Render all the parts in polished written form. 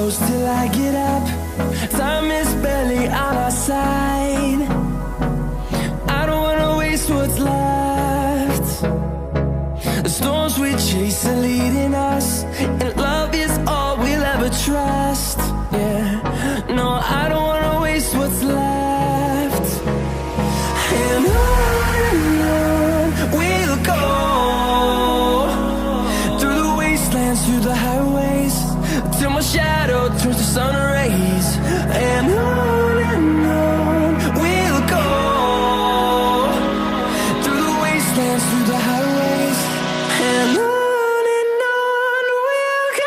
close till I get up. Time is barely on our side. I don't wanna waste what's left. The storms we chase are leading us, and love is all we'll ever trust. Yeah, no, I don't wanna waste what's left. And on we'll go, through the wastelands, through the highways, till my shadow turns to sun rays. And on we'll go, through the wastelands, through the highways, and on we'll go.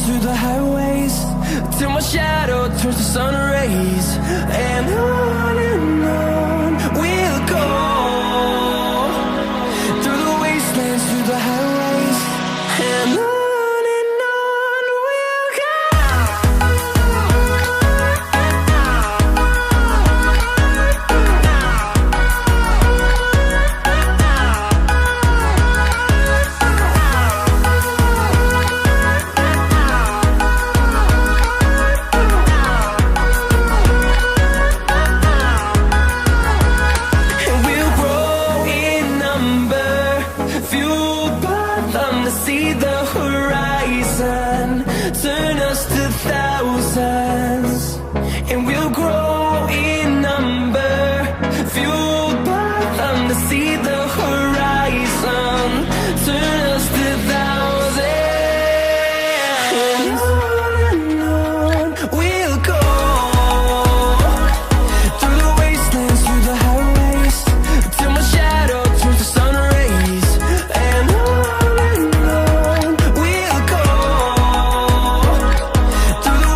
Through the highways, till my shadow turns to sun rays. And on we'll go, through the wastelands, through the highways, and on we'll go. See the horizon turn us to thousands, and we'll grow in number, fueled by them to see the horizon turn us to thousands. And on we'll go, through the wastelands, through the highways, till my shadow turns to sun rays. And on we'll go, through the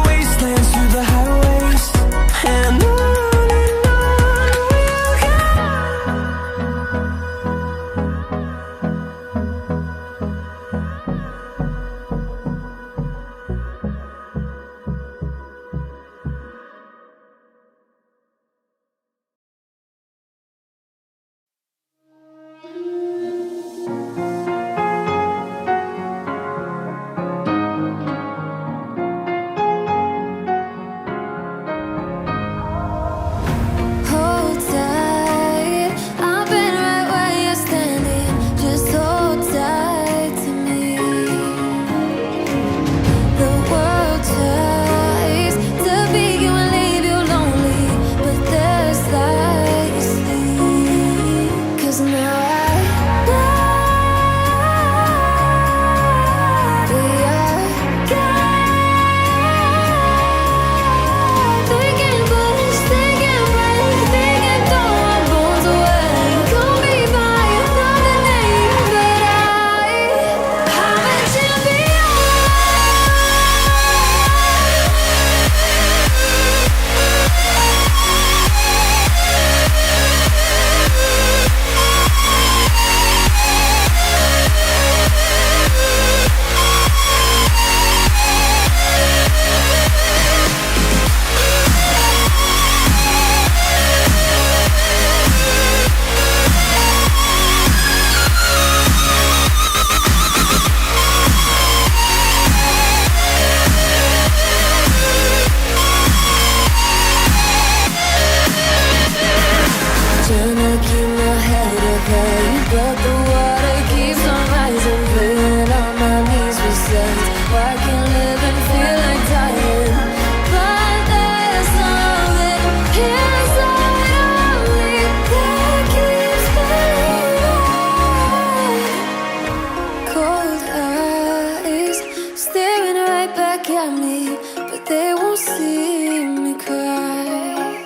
back at me, but they won't see me cry.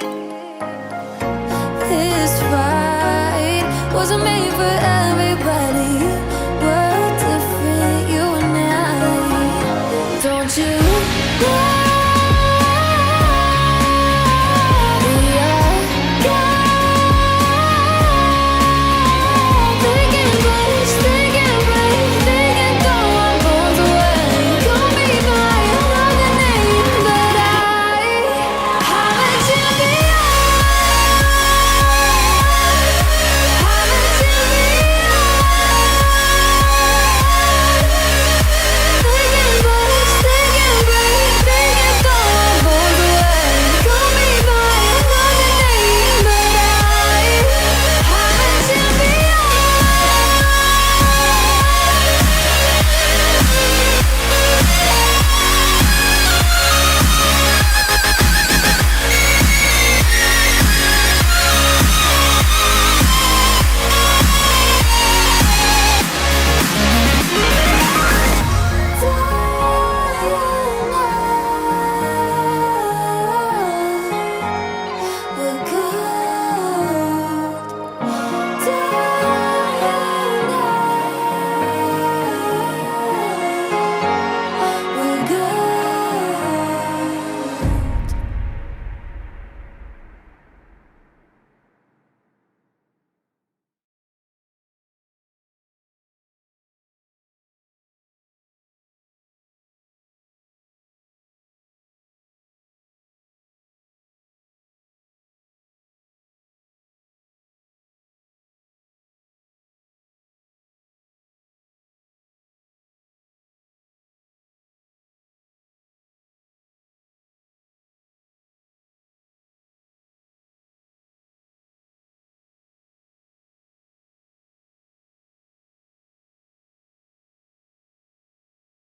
This fight wasn't made for everybody. We're different, you and I. Don't you